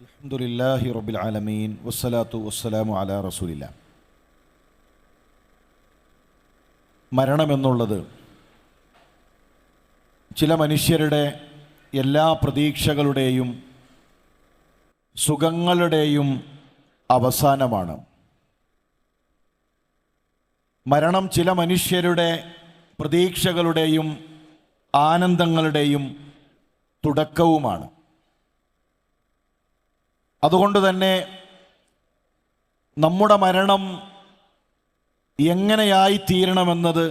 അൽഹംദുലില്ലാഹി റബ്ബിൽ ആലമീൻ വസ്സലാത്തു വസ്സലാമു അലാ റസൂലില്ലാ. മരണമെന്നുള്ളത് ചില മനുഷ്യരുടെ എല്ലാ പ്രതീക്ഷകളുടെയും സുഖങ്ങളുടെയും അവസാനമാണ്. മരണം ചില മനുഷ്യരുടെ പ്രതീക്ഷകളുടെയും ആനന്ദങ്ങളുടെയും തുടക്കവുമാണ്. അതുകൊണ്ട് തന്നെ നമ്മുടെ മരണം എങ്ങനെയായി തീരണമെന്നത്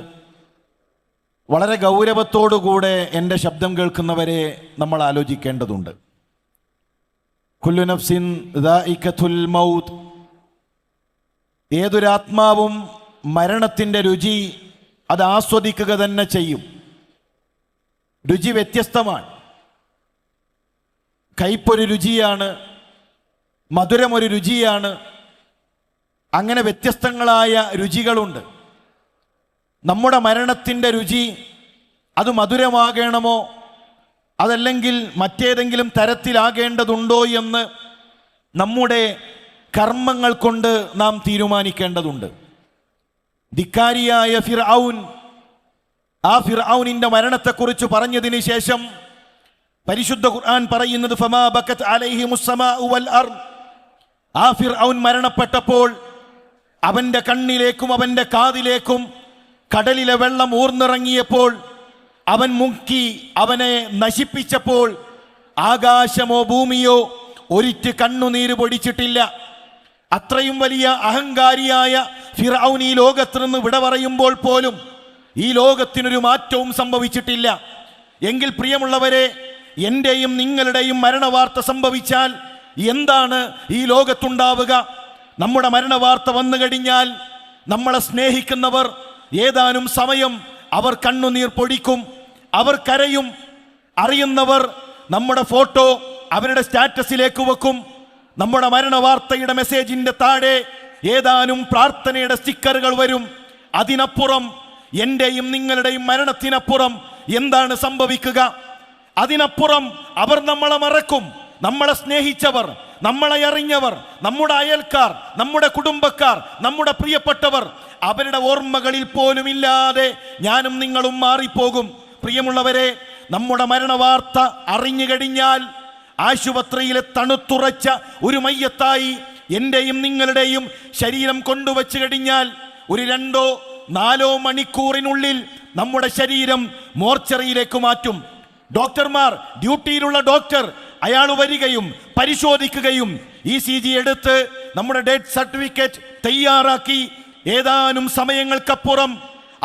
വളരെ ഗൗരവത്തോടുകൂടെ എൻ്റെ ശബ്ദം കേൾക്കുന്നവരെ നമ്മൾ ആലോചിക്കേണ്ടതുണ്ട്. കുല്ലു നഫ്സിൻ ദാഇഖത്തുൽ മൗത്ത്, ഏതൊരാത്മാവും മരണത്തിൻ്റെ രുചി അത് ആസ്വദിക്കുക തന്നെ ചെയ്യും. രുചി വ്യത്യസ്തമാണ്. കയ്പൊരു രുചിയാണ്, മധുരമൊരു രുചിയാണ്. അങ്ങനെ വ്യത്യസ്തങ്ങളായ രുചികളുണ്ട്. നമ്മുടെ മരണത്തിൻ്റെ രുചി അത് മധുരമാകണമോ അതല്ലെങ്കിൽ മറ്റേതെങ്കിലും തരത്തിലാകേണ്ടതുണ്ടോ എന്ന് നമ്മുടെ കർമ്മങ്ങൾ കൊണ്ട് നാം തീരുമാനിക്കേണ്ടതുണ്ട്. ധിക്കാരിയായ ഫിർഔൻ, ആ ഫിർഔനിൻ്റെ മരണത്തെക്കുറിച്ച് പറഞ്ഞതിന് ശേഷം പരിശുദ്ധ ഖുർആൻ പറയുന്നത് ഫമാ ബക്കത് അലൈഹിമുസ് സമാഉ വൽ അർദ്. ആ ഫിർഔൻ മരണപ്പെട്ടപ്പോൾ അവൻ്റെ കണ്ണിലേക്കും അവൻ്റെ കാതിലേക്കും കടലിലെ വെള്ളം ഊർന്നിറങ്ങിയപ്പോൾ അവൻ മുക്കി അവനെ നശിപ്പിച്ചപ്പോൾ ആകാശമോ ഭൂമിയോ ഒരിറ്റ് കണ്ണുനീര് പൊടിച്ചിട്ടില്ല. അത്രയും വലിയ അഹങ്കാരിയായ ഫിർഔൻ ഈ ലോകത്ത് നിന്ന് വിട പറയുമ്പോൾ പോലും ഈ ലോകത്തിനൊരു മാറ്റവും സംഭവിച്ചിട്ടില്ല. എങ്കിൽ പ്രിയമുള്ളവരെ, എൻ്റെയും നിങ്ങളുടെയും മരണവാർത്ത സംഭവിച്ചാൽ എന്താണ് ഈ ലോകത്തുണ്ടാവുക? നമ്മുടെ മരണവാർത്ത വന്നു കഴിഞ്ഞാൽ നമ്മളെ സ്നേഹിക്കുന്നവർ ഏതാനും സമയം അവർ കണ്ണുനീർ പൊടിക്കും, അവർ കരയും. അറിയുന്നവർ നമ്മുടെ ഫോട്ടോ അവരുടെ സ്റ്റാറ്റസിലേക്ക് വെക്കും. നമ്മുടെ മരണവാർത്തയുടെ മെസ്സേജിൻ്റെ താഴെ ഏതാനും പ്രാർത്ഥനയുടെ സ്റ്റിക്കറുകൾ വരും. അതിനപ്പുറം എൻ്റെയും നിങ്ങളുടെയും മരണത്തിനപ്പുറം എന്താണ് സംഭവിക്കുക? അതിനപ്പുറം അവർ നമ്മളെ മറക്കും. നമ്മളെ സ്നേഹിച്ചവർ, നമ്മളെ അറിഞ്ഞവർ, നമ്മുടെ അയൽക്കാർ, നമ്മുടെ കുടുംബക്കാർ, നമ്മുടെ പ്രിയപ്പെട്ടവർ, അവരുടെ ഓർമ്മകളിൽ പോലും ഇല്ലാതെ ഞാനും നിങ്ങളും മാറിപ്പോകും. പ്രിയമുള്ളവരെ, നമ്മുടെ മരണവാർത്ത അറിഞ്ഞു കഴിഞ്ഞാൽ ആശുപത്രിയിലെ തണുത്തുറച്ച ഒരു മയ്യത്തായി എൻ്റെയും നിങ്ങളുടെയും ശരീരം കൊണ്ടുവച്ച് കഴിഞ്ഞാൽ ഒരു 2-4 മണിക്കൂറിനുള്ളിൽ നമ്മുടെ ശരീരം മോർച്ചറിയിലേക്ക് മാറ്റും. ഡോക്ടർമാർ, ഡ്യൂട്ടിയിലുള്ള ഡോക്ടർ, അയാൾ വരികയും പരിശോധിക്കുകയും ECG എടുത്ത് നമ്മുടെ ഡെത്ത് സർട്ടിഫിക്കറ്റ് തയ്യാറാക്കി ഏതാനും സമയങ്ങൾക്കപ്പുറം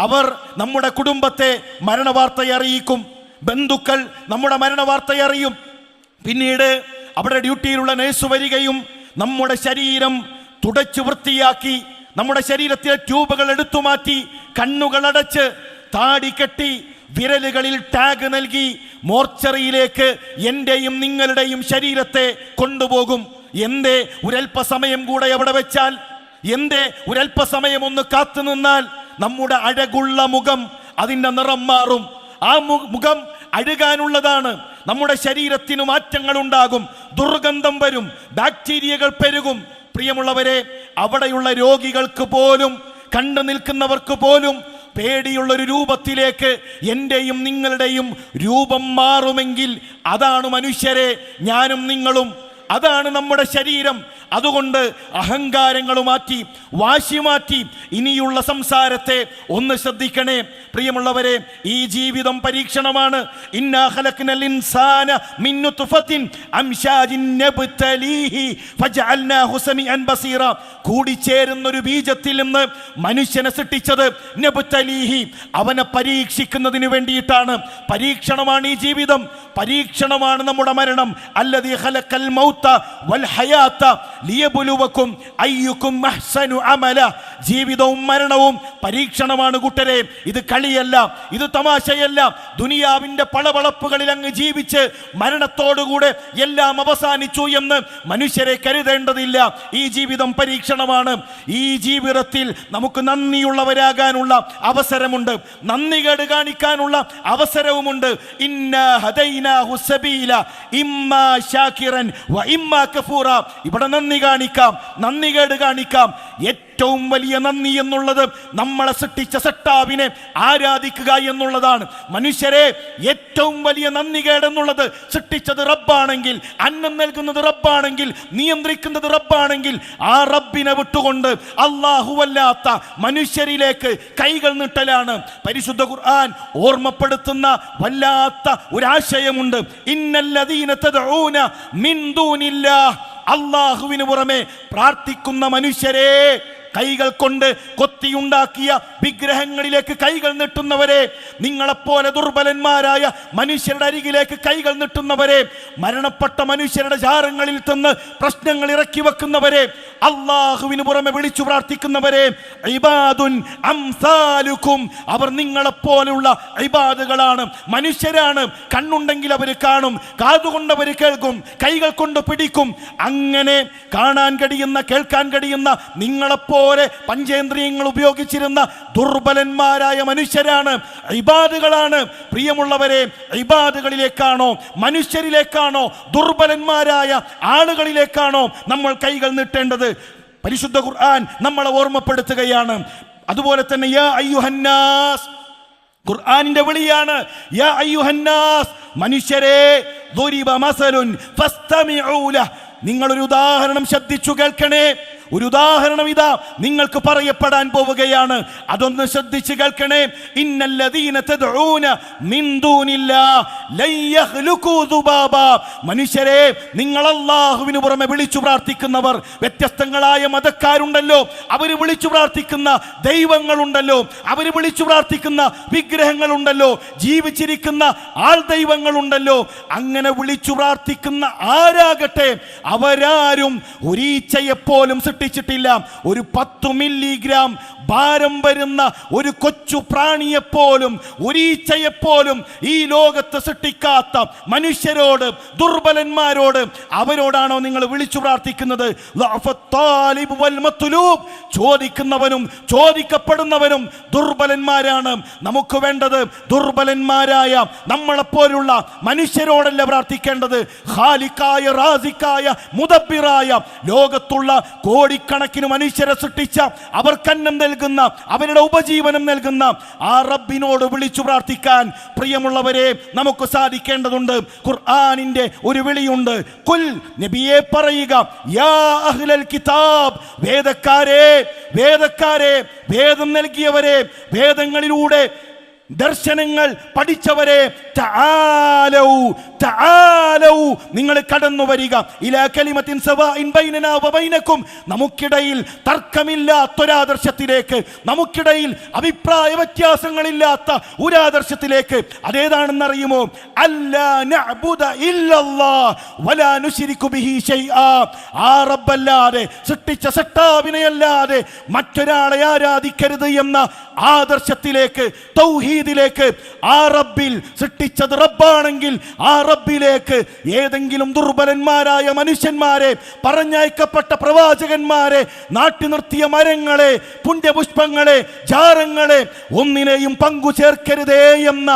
അവർ നമ്മുടെ കുടുംബത്തെ മരണവാർത്തയെ അറിയിക്കും. ബന്ധുക്കൾ നമ്മുടെ മരണവാർത്തയെ അറിയും. പിന്നീട് അവിടെ ഡ്യൂട്ടിയിലുള്ള നേഴ്സ് വരികയും നമ്മുടെ ശരീരം തുടച്ചു വൃത്തിയാക്കി നമ്മുടെ ശരീരത്തിലെ ട്യൂബുകൾ എടുത്തുമാറ്റി കണ്ണുകൾ അടച്ച് താടി കെട്ടി വിരലുകളിൽ ടാഗ് നൽകി മോർച്ചറിയിലേക്ക് എൻ്റെയും നിങ്ങളുടെയും ശരീരത്തെ കൊണ്ടുപോകും. എന്തേ ഒരല്പസമയം കൂടെ അവിടെ വെച്ചാൽ, എന്തേ ഒരല്പസമയം ഒന്ന് കാത്തു നിന്നാൽ നമ്മുടെ അഴകുള്ള മുഖം അതിൻ്റെ നിറം മാറും. ആ മുഖം അഴുകാനുള്ളതാണ്. നമ്മുടെ ശരീരത്തിന് മാറ്റങ്ങൾ ഉണ്ടാകും, ദുർഗന്ധം വരും, ബാക്ടീരിയകൾ പെരുകും. പ്രിയമുള്ളവരെ, അവിടെയുള്ള രോഗികൾക്ക് പോലും, കണ്ടു നിൽക്കുന്നവർക്ക് പോലും പേടിയുള്ളൊരു രൂപത്തിലേക്ക് എൻ്റെയും നിങ്ങളുടെയും രൂപം മാറുമെങ്കിൽ അതാണ് മനുഷ്യരെ ഞാനും നിങ്ങളും, അതാണ് നമ്മുടെ ശരീരം. അതുകൊണ്ട് അഹങ്കാരങ്ങൾ മാറ്റി, വാശി മാറ്റി ഇനിയുള്ള സംസാരത്തെ ഒന്ന് ശ്രദ്ധിക്കണേ. പ്രിയമുള്ളവരെ, ഈ ജീവിതം പരീക്ഷണമാണ്. ഇന്നാ ഖലഖ്നൽ ഇൻസാന മിൻ നുത്ഫത്തിൻ അംശാജിൻ നബ്തലീഹി ഫജഅൽനാഹു സമീഅൻ ബസീറ. കൂടിച്ചേരുന്നൊരു ബീജത്തിൽ നിന്ന് മനുഷ്യനെ സൃഷ്ടിച്ചത് നബ്തലീഹി, അവനെ പരീക്ഷിക്കുന്നതിന് വേണ്ടിയിട്ടാണ്. പരീക്ഷണമാണ് ഈ ജീവിതം, പരീക്ഷണമാണ് നമ്മുടെ മരണം. അല്ലദീ ഖലഖൽ മൗത വൽ ഹയാത ലിയബ്ലുവക്കും അയ്യുക്കും അഹ്സനു അമല. ജീവിതവും മരണവും പരീക്ഷണമാണ് കൂട്ടരെ. ഇത് കളിയല്ല, ഇത് തമാശയല്ല. ദുനിയാവിന്റെ പളവളപ്പുകളിൽ അങ്ങ് ജീവിച്ച് മരണത്തോടുകൂടെ എല്ലാം അവസാനിച്ചു എന്ന് മനുഷ്യരെ കരുതേണ്ടതില്ല. ഈ ജീവിതം പരീക്ഷണമാണ്. ഈ ജീവിതത്തിൽ നമുക്ക് നന്ദിയുള്ളവരാകാനുള്ള അവസരമുണ്ട്, നന്ദികേട് കാണിക്കാനുള്ള അവസരവുമുണ്ട്. ഇന്നാ ഹദൈനാഹു സബീല ഇമ്മാ ശാകിറൻ വ ഇമ്മാ കഫൂറ. ഇവിടെ നന്ദി കാണിക്കാം, നന്ദികേട് കാണിക്കാം. ഏറ്റവും വലിയ നന്ദി എന്നുള്ളത് നമ്മളെ സൃഷ്ടിച്ച സട്ടാവിനെ ആരാധിക്കുക എന്നുള്ളതാണ്. മനുഷ്യരെ, ഏറ്റവും വലിയ നന്ദികേട് എന്നുള്ളത് സൃഷ്ടിച്ചത് റബ്ബാണെങ്കിൽ, അന്നം നൽകുന്നത് റബ്ബാണെങ്കിൽ, നിയന്ത്രിക്കുന്നത് റബ്ബാണെങ്കിൽ, ആ റബ്ബിനെ വിട്ടുകൊണ്ട് അല്ലാഹുവല്ലാത്ത മനുഷ്യരിലേക്ക് കൈകൾ നീട്ടലാണ്. പരിശുദ്ധ ഖുർആൻ ഓർമ്മപ്പെടുത്തുന്ന വല്ലാത്ത ഒരാശയമുണ്ട്. ഇന്നല്ലദീന തദ്ഊന മിൻ ദൂനില്ലാഹ്. അല്ലാഹുവിന് പുറമെ പ്രാർത്ഥിക്കുന്ന മനുഷ്യരെ, കൈകൾ കൊണ്ട് കൊത്തിയുണ്ടാക്കിയ വിഗ്രഹങ്ങളിലേക്ക് കൈകൾ നീട്ടുന്നവരെ, നിങ്ങളെപ്പോലെ ദുർബലന്മാരായ മനുഷ്യരുടെ അരികിലേക്ക് കൈകൾ നീട്ടുന്നവരെ, മരണപ്പെട്ട മനുഷ്യരുടെ ജാരങ്ങളിൽ നിന്ന് പ്രശ്നങ്ങൾ ഇറക്കി വെക്കുന്നവരെ, അല്ലാഹുവിന് പുറമെ വിളിച്ചു പ്രാർത്ഥിക്കുന്നവരെ, ഇബാദുൻ അംസാലുക്കും, അവർ നിങ്ങളെപ്പോലുള്ള ഇബാദുകളാണ്, മനുഷ്യരാണ്. കണ്ണുണ്ടെങ്കിൽ അവർ കാണും, കാതുകൊണ്ട് അവർ കേൾക്കും, കൈകൾ കൊണ്ട് പിടിക്കും. അങ്ങനെ കാണാൻ കഴിയുന്ന, കേൾക്കാൻ കഴിയുന്ന നിങ്ങളെപ്പോലെ പഞ്ചേന്ദ്രിയങ്ങൾ ഉപയോഗിച്ചിരുന്ന ദുർബലന്മാരായ മനുഷ്യരാണ്, ഇബാദുകളാണ്. പ്രിയമുള്ളവരെ, ഇബാദുകളിലേക്കാണോ, മനുഷ്യരിലേക്കാണോ, ദുർബലന്മാരായ ആളുകളിലേക്കാണോ നമ്മൾ കൈകൾ നീട്ടേണ്ടത്? പരിശുദ്ധ ഖുർആൻ നമ്മളെ ഓർമ്മപ്പെടുത്തുകയാണ്. അതുപോലെ തന്നെ യാ അയ്യുഹന്നാസ്, ഖുർആനിന്റെ വിളിയാണ്. യാ അയ്യുഹന്നാസ്, മനുഷ്യരെ, ദുരിബ മസലുൻ ഫസ്തമിഊ ലഹ്. നിങ്ങളൊരു ഉദാഹരണം ശ്രദ്ധിച്ചു കേൾക്കണേ. ഒരു ഉദാഹരണം ഇതാ നിങ്ങൾക്ക് പറയപ്പെടാൻ പോവുകയാണ്, അതൊന്ന് ശ്രദ്ധിച്ചു കേൾക്കണേ. ഇന്നല്ലദീന തദ്ഊന മിൻ ദൂനില്ലാഹ് ലൻ യഖ്ലുഖൂ ദുബാബാ. മനുഷ്യരെ, നിങ്ങൾ അല്ലാഹുവിന് പുറമെ വിളിച്ചു പ്രാർത്ഥിക്കുന്നവർ, വ്യത്യസ്തങ്ങളായ മതക്കാരുണ്ടല്ലോ, അവർ വിളിച്ചു പ്രാർത്ഥിക്കുന്ന ദൈവങ്ങളുണ്ടല്ലോ, അവർ വിളിച്ചു പ്രാർത്ഥിക്കുന്ന വിഗ്രഹങ്ങളുണ്ടല്ലോ, ജീവിച്ചിരിക്കുന്ന ആൾ ദൈവങ്ങളുണ്ടല്ലോ. അങ്ങനെ വിളിച്ചു പ്രാർത്ഥിക്കുന്ന ആരാകട്ടെ, അവരാരും ഒരീച്ചയെപ്പോലും സൃഷ്ടിച്ചിട്ടില്ല. ഒരു 10 മില്ലിഗ്രാം ഭാരം വരുന്ന ഒരു കൊച്ചു പ്രാണിയെപ്പോലും, ഒരീച്ചയെപ്പോലും ഈ ലോകത്ത് സൃഷ്ടിക്കാത്ത മനുഷ്യരോട്, ദുർബലന്മാരോട്, അവരോടാണോ നിങ്ങൾ വിളിച്ചു പ്രാർത്ഥിക്കുന്നത്? ചോദിക്കുന്നവനും ചോദിക്കപ്പെടുന്നവനും ദുർബലന്മാരാണ്. നമുക്ക് വേണ്ടത് ദുർബലന്മാരായ നമ്മളെപ്പോലുള്ള മനുഷ്യരോടല്ല പ്രാർത്ഥിക്കേണ്ടത്. ഖാലിഖായ, റാസിഖായ, മുദബ്ബിറായ, ലോകത്തുള്ള കോടിക്കണക്കിന് മനുഷ്യരെ സൃഷ്ടിച്ച, അവർക്കന്നം നൽകുന്ന, അവരുടെ ഉപജീവനം നൽകുന്ന ആ റബ്ബിനോട് വിളിച്ചു പ്രാർത്ഥിക്കാൻ പ്രിയമുള്ളവരെ നമുക്ക് സാധിക്കേണ്ടതുണ്ട്. ഖുർആനിന്റെ ഒരു വിളിയുണ്ട്. ഖുൽ, നബിയെ പറയുക, യാ അഹ്ലൽ കിതാബ്, വേദക്കാരെ, വേദക്കാരെ, വേദം നൽകിയവരെ, വേദങ്ങളിലൂടെ ദർശനങ്ങൾ പഠിച്ചവരെ, തആലൗ, തആലൗ, നിങ്ങൾ കടന്നു വരിക, ഇലാ കലിമത്തിൻ സവാഇൻ ബൈനനാ വബൈനക്കും, നമുക്കിടയിൽ തർക്കമില്ലാത്തൊരാദർശത്തിലേക്ക്, നമുക്കിടയിൽ അഭിപ്രായ വ്യത്യാസങ്ങളില്ലാത്ത ഒരാദർശത്തിലേക്ക്. അതേതാണെന്നറിയുമോ? അല്ലാ നഅ്ബുദ ഇല്ലല്ലാഹ് വലാ നുശ്രികു ബിഹി ശൈആ. ആ റബ്ബല്ലാതെ, സൃഷ്ടിച്ച സട്ടാവിനെയല്ലാതെ മറ്റൊരാളെ ആരാധിക്കരുത് എന്ന ആദർശത്തിലേക്ക്, തൗഹീദിലേക്ക്. ആ റബ്ബിൽ, സൃഷ്ടിച്ചത് റബ്ബാണെങ്കിൽ ആ റബ്ബിലേക്ക് ഏതെങ്കിലും ദുർബലന്മാരായ മനുഷ്യന്മാരെ, പറഞ്ഞയക്കപ്പെട്ട പ്രവാചകന്മാരെ, നാട്ടി നിർത്തിയ മരങ്ങളെ, പുണ്യപുഷ്പങ്ങളെ, ജാരങ്ങളെ ഒന്നിനെയും പങ്കു ചേർക്കരുതേ എന്ന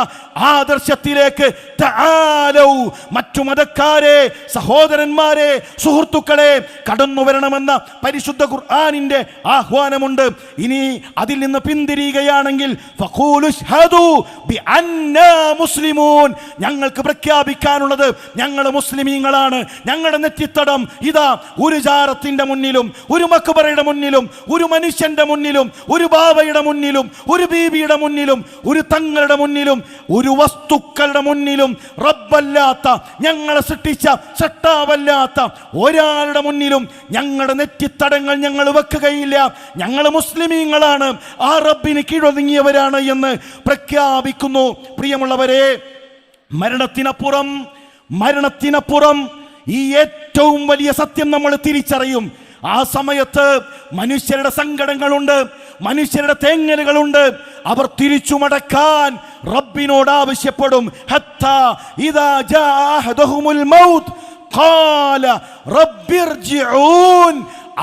ആദർശത്തിലേക്ക് തആലൗ, മറ്റു മതക്കാരെ, സഹോദരന്മാരെ, സുഹൃത്തുക്കളെ, കടന്നു വരണമെന്ന പരിശുദ്ധ ഖുർആനിന്റെ ആഹ്വാനമുണ്ട്. ഇനി അതിൽ നിന്ന് പിന്തിരിയുകയാണെങ്കിൽ ഫഖൂലു ശ്ഹദൂ ബിഅന്നാ മുസ്ലിമൂൻ, ഞങ്ങൾക്ക് പ്രഖ്യാപിക്കാനുള്ളത് ഞങ്ങൾ മുസ്ലിമീങ്ങളാണ്. ഞങ്ങളുടെ നെറ്റിത്തടം ഇതാ ഒരു ജാറത്തിന്റെ മുന്നിലും, ഒരു മക്ബറയുടെ മുന്നിലും, ഒരു മനുഷ്യന്റെ മുന്നിലും, ഒരു ബാബയുടെ മുന്നിലും, ഒരു ബീബിയുടെ മുന്നിലും, ഒരു തങ്ങളുടെ മുന്നിലും, ഒരു വസ്തുക്കളുടെ മുന്നിലും, റബ്ബല്ലാത്ത, ഞങ്ങളെ സൃഷ്ടിച്ച സട്ടാവല്ലാത്ത ഒരാളുടെ മുന്നിലും ഞങ്ങളുടെ നെറ്റിത്തടങ്ങൾ ഞങ്ങൾ വെക്കുകയില്ല. ഞങ്ങൾ മുസ്ലിമീങ്ങളാണ്, ആ റബ്ബിന് കീഴൊതുങ്ങിയവരാണ് എന്ന് പ്രഖ്യാപിക്കുന്നു. പ്രിയമുള്ളവരെ, മരണത്തിനപ്പുറം ഈ ഏറ്റവും വലിയ സത്യം നമ്മൾ തിരിച്ചറിയും. ആ സമയത്ത് മനുഷ്യരുടെ സങ്കടങ്ങളുണ്ട്, മനുഷ്യരുടെ തേങ്ങലുകളുണ്ട്. അവർ തിരിച്ചു മടക്കാൻ റബ്ബിനോട് ആവശ്യപ്പെടും. ഹത്താ ഇദാ ജാ അഹദഹുമുൽ മൗത്ത് ഖാല റബ്ബിർജിഊൻ.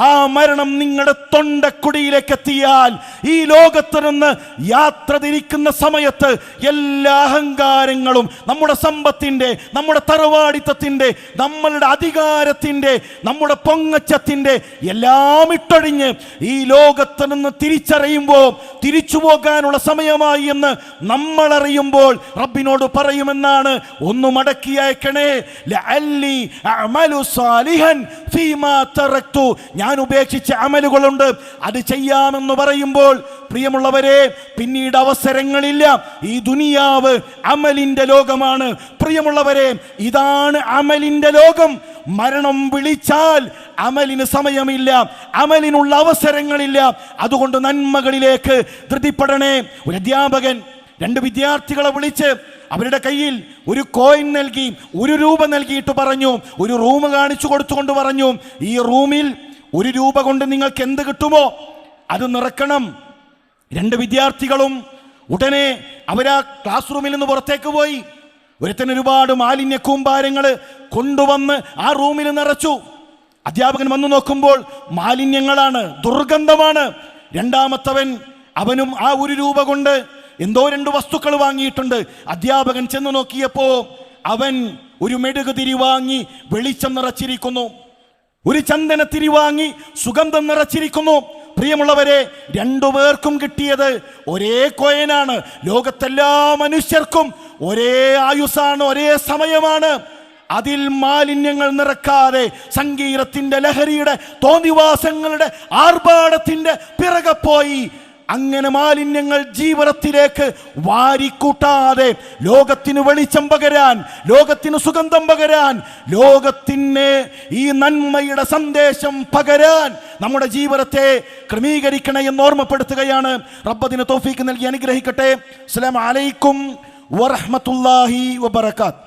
ആ മരണം നിങ്ങളുടെ തൊണ്ടക്കുടിയിലേക്ക് എത്തിയാൽ, ഈ ലോകത്ത് നിന്ന് യാത്ര തിരിക്കുന്ന സമയത്ത് എല്ലാ അഹങ്കാരങ്ങളും, നമ്മുടെ സമ്പത്തിന്റെ, നമ്മുടെ തറവാടിത്തത്തിന്റെ, നമ്മളുടെ അധികാരത്തിന്റെ, നമ്മുടെ പൊങ്ങച്ചത്തിന്റെ എല്ലാം ഇട്ടൊഴിഞ്ഞ് ഈ ലോകത്ത് നിന്ന് തിരിച്ചറിയുമ്പോൾ തിരിച്ചു പോകാനുള്ള സമയമായി എന്ന് നമ്മൾ അറിയുമ്പോൾ റബ്ബിനോട് പറയുമെന്നാണ്, ഒന്ന് മടക്കി അയക്കണേ, ലഅല്ലി അഅമലു സാലിഹൻ ഫീമാ തറക്തു. ഞാൻ ഉപേക്ഷിച്ച അമലുകളുണ്ട്, അത് ചെയ്യാമെന്ന് പറയുമ്പോൾ പ്രിയമുള്ളവരെ, പിന്നീട് അവസരങ്ങളില്ല. ഈ ദുനിയാവ് അമലിന്റെ ലോകമാണ്. പ്രിയമുള്ളവരെ, ഇതാണ് അമലിന്റെ ലോകം. മരണം വിളിച്ചാൽ അമലിന് സമയമില്ല, അമലിനുള്ള അവസരങ്ങളില്ല. അതുകൊണ്ട് നന്മകളിലേക്ക് ധൃതിപ്പെടണേ. ഒരു അധ്യാപകൻ 2 വിദ്യാർത്ഥികളെ വിളിച്ച് അവരുടെ കയ്യിൽ ഒരു കോയിൻ നൽകി, 1 രൂപ നൽകിയിട്ട് പറഞ്ഞു, ഒരു റൂം കാണിച്ചു കൊടുത്തുകൊണ്ട് പറഞ്ഞു, ഈ റൂമിൽ 1 രൂപ കൊണ്ട് നിങ്ങൾക്ക് എന്ത് കിട്ടുമോ അത് നിറക്കണം. 2 വിദ്യാർത്ഥികളും ഉടനെ അവരാ ക്ലാസ് റൂമിൽ നിന്ന് പുറത്തേക്ക് പോയി. ഒരുത്തൻ ഒരുപാട് മാലിന്യ കൂമ്പാരങ്ങൾ കൊണ്ടുവന്ന് ആ റൂമിൽ നിറച്ചു. അധ്യാപകൻ വന്നു നോക്കുമ്പോൾ മാലിന്യങ്ങളാണ്, ദുർഗന്ധമാണ്. രണ്ടാമത്തവൻ, അവനും ആ 1 രൂപ കൊണ്ട് എന്തോ 2 വസ്തുക്കൾ വാങ്ങിയിട്ടുണ്ട്. അധ്യാപകൻ ചെന്ന് നോക്കിയപ്പോ അവൻ ഒരു മെഴുകുതിരി വാങ്ങി വെളിച്ചം നിറച്ചിരിക്കുന്നു, ഒരു ചന്ദനത്തിരി വാങ്ങി സുഗന്ധം നിറച്ചിരിക്കുന്നു. പ്രിയമുള്ളവരെ, 2 പേർക്കും കിട്ടിയത് ഒരേ കോയനാണ്. ലോകത്തെല്ലാ മനുഷ്യർക്കും ഒരേ ആയുസ്സാണ്, ഒരേ സമയമാണ്. അതിൽ മാലിന്യങ്ങൾ നിറക്കാതെ സംഗീതത്തിന്റെ, ലഹരിയുടെ, തോന്നിവാസങ്ങളുടെ, ആർഭാടത്തിന്റെ പിറകെ പോയി അങ്ങനെ മാലിന്യങ്ങൾ ജീവിതത്തിലേക്ക് വാരിക്കൂട്ടാതെ ലോകത്തിന് വെളിച്ചം പകരാൻ, ലോകത്തിന് സുഗന്ധം പകരാൻ, ലോകത്തിന് ഈ നന്മയുടെ സന്ദേശം പകരാൻ നമ്മുടെ ജീവിതത്തെ ക്രമീകരിക്കണേ എന്ന് ഓർമ്മപ്പെടുത്തുകയാണ്. റബ്ബ് അതിന് തൗഫീക്ക് നൽകി അനുഗ്രഹിക്കട്ടെ. അസ്സലാമു അലൈക്കും വറഹ്മത്തുള്ളാഹി വബറകാത്ത്.